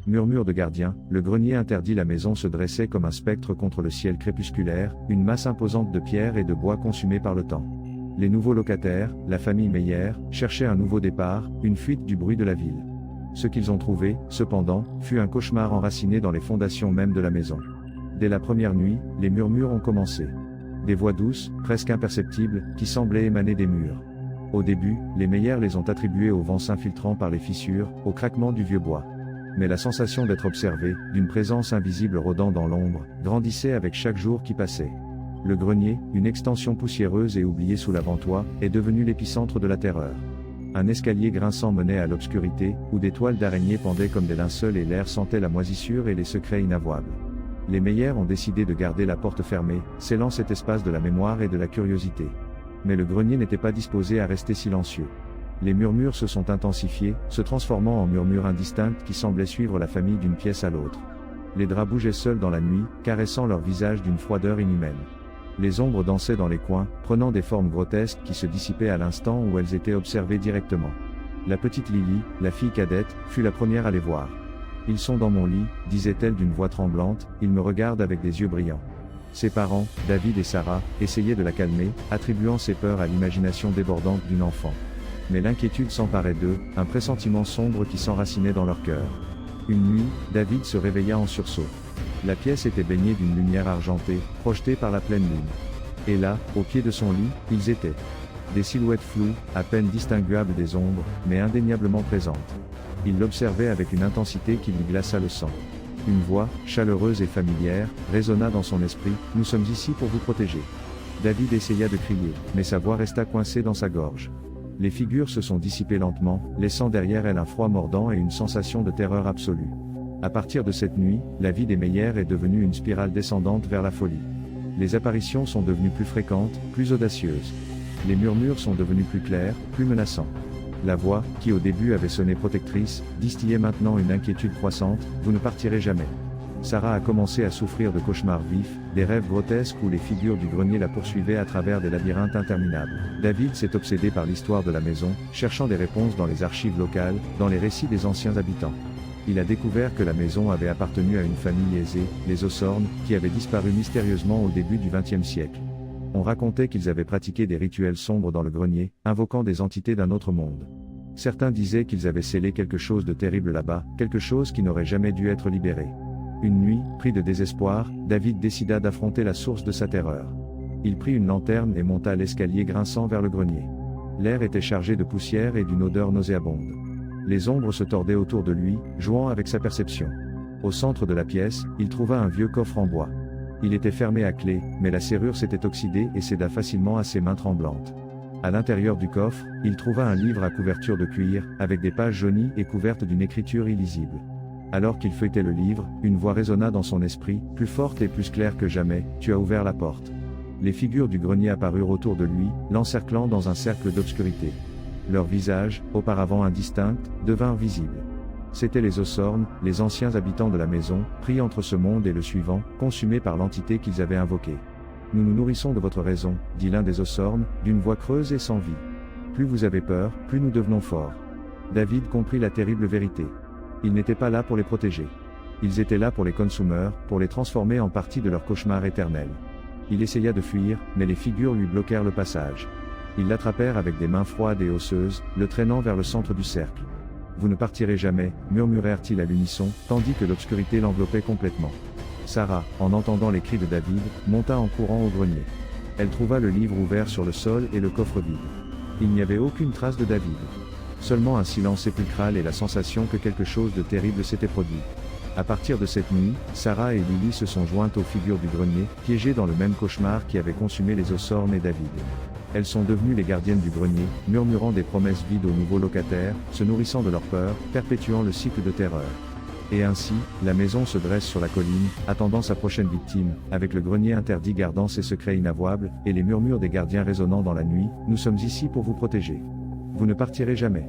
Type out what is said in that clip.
Murmure de gardien, le grenier interdit la maison se dressait comme un spectre contre le ciel crépusculaire, une masse imposante de pierres et de bois consumés par le temps. Les nouveaux locataires, la famille Meyer, cherchaient un nouveau départ, une fuite du bruit de la ville. Ce qu'ils ont trouvé, cependant, fut un cauchemar enraciné dans les fondations même de la maison. Dès la première nuit, les murmures ont commencé. Des voix douces, presque imperceptibles, qui semblaient émaner des murs. Au début, les Meyer les ont attribués au vent s'infiltrant par les fissures, au craquement du vieux bois. Mais la sensation d'être observé, d'une présence invisible rôdant dans l'ombre, grandissait avec chaque jour qui passait. Le grenier, une extension poussiéreuse et oubliée sous l'avant-toit, est devenu l'épicentre de la terreur. Un escalier grinçant menait à l'obscurité, où des toiles d'araignées pendaient comme des linceuls et l'air sentait la moisissure et les secrets inavouables. Les Meyer ont décidé de garder la porte fermée, scellant cet espace de la mémoire et de la curiosité. Mais le grenier n'était pas disposé à rester silencieux. Les murmures se sont intensifiés, se transformant en murmures indistincts qui semblaient suivre la famille d'une pièce à l'autre. Les draps bougeaient seuls dans la nuit, caressant leur visage d'une froideur inhumaine. Les ombres dansaient dans les coins, prenant des formes grotesques qui se dissipaient à l'instant où elles étaient observées directement. La petite Lily, la fille cadette, fut la première à les voir. « Ils sont dans mon lit », disait-elle d'une voix tremblante, « ils me regardent avec des yeux brillants ». Ses parents, David et Sarah, essayaient de la calmer, attribuant ses peurs à l'imagination débordante d'une enfant. Mais l'inquiétude s'emparait d'eux, un pressentiment sombre qui s'enracinait dans leur cœur. Une nuit, David se réveilla en sursaut. La pièce était baignée d'une lumière argentée, projetée par la pleine lune. Et là, au pied de son lit, ils étaient. Des silhouettes floues, à peine distinguables des ombres, mais indéniablement présentes. Il l'observait avec une intensité qui lui glaça le sang. Une voix, chaleureuse et familière, résonna dans son esprit, « Nous sommes ici pour vous protéger ». David essaya de crier, mais sa voix resta coincée dans sa gorge. Les figures se sont dissipées lentement, laissant derrière elles un froid mordant et une sensation de terreur absolue. À partir de cette nuit, la vie des Meyer est devenue une spirale descendante vers la folie. Les apparitions sont devenues plus fréquentes, plus audacieuses. Les murmures sont devenus plus clairs, plus menaçants. La voix, qui au début avait sonné protectrice, distillait maintenant une inquiétude croissante, « Vous ne partirez jamais ». Sarah a commencé à souffrir de cauchemars vifs, des rêves grotesques où les figures du grenier la poursuivaient à travers des labyrinthes interminables. David s'est obsédé par l'histoire de la maison, cherchant des réponses dans les archives locales, dans les récits des anciens habitants. Il a découvert que la maison avait appartenu à une famille aisée, les Ossorn, qui avait disparu mystérieusement au début du XXe siècle. On racontait qu'ils avaient pratiqué des rituels sombres dans le grenier, invoquant des entités d'un autre monde. Certains disaient qu'ils avaient scellé quelque chose de terrible là-bas, quelque chose qui n'aurait jamais dû être libéré. Une nuit, pris de désespoir, David décida d'affronter la source de sa terreur. Il prit une lanterne et monta l'escalier grinçant vers le grenier. L'air était chargé de poussière et d'une odeur nauséabonde. Les ombres se tordaient autour de lui, jouant avec sa perception. Au centre de la pièce, il trouva un vieux coffre en bois. Il était fermé à clé, mais la serrure s'était oxydée et céda facilement à ses mains tremblantes. À l'intérieur du coffre, il trouva un livre à couverture de cuir, avec des pages jaunies et couvertes d'une écriture illisible. Alors qu'il feuilletait le livre, une voix résonna dans son esprit, plus forte et plus claire que jamais, « Tu as ouvert la porte ». Les figures du grenier apparurent autour de lui, l'encerclant dans un cercle d'obscurité. Leurs visages, auparavant indistincts, devinrent visibles. C'étaient les Ossorn, les anciens habitants de la maison, pris entre ce monde et le suivant, consumés par l'entité qu'ils avaient invoquée. « Nous nous nourrissons de votre raison, dit l'un des Ossorn, d'une voix creuse et sans vie. Plus vous avez peur, plus nous devenons forts. » David comprit la terrible vérité. Ils n'étaient pas là pour les protéger. Ils étaient là pour les consumers, pour les transformer en partie de leur cauchemar éternel. Il essaya de fuir, mais les figures lui bloquèrent le passage. Ils l'attrapèrent avec des mains froides et osseuses, le traînant vers le centre du cercle. « Vous ne partirez jamais », murmurèrent-ils à l'unisson, tandis que l'obscurité l'enveloppait complètement. Sarah, en entendant les cris de David, monta en courant au grenier. Elle trouva le livre ouvert sur le sol et le coffre vide. Il n'y avait aucune trace de David. Seulement un silence sépulcral et la sensation que quelque chose de terrible s'était produit. À partir de cette nuit, Sarah et Lily se sont jointes aux figures du grenier, piégées dans le même cauchemar qui avait consumé les Ossorn et David. Elles sont devenues les gardiennes du grenier, murmurant des promesses vides aux nouveaux locataires, se nourrissant de leur peur, perpétuant le cycle de terreur. Et ainsi, la maison se dresse sur la colline, attendant sa prochaine victime, avec le grenier interdit gardant ses secrets inavouables, et les murmures des gardiens résonnant dans la nuit, « Nous sommes ici pour vous protéger. Vous ne partirez jamais. »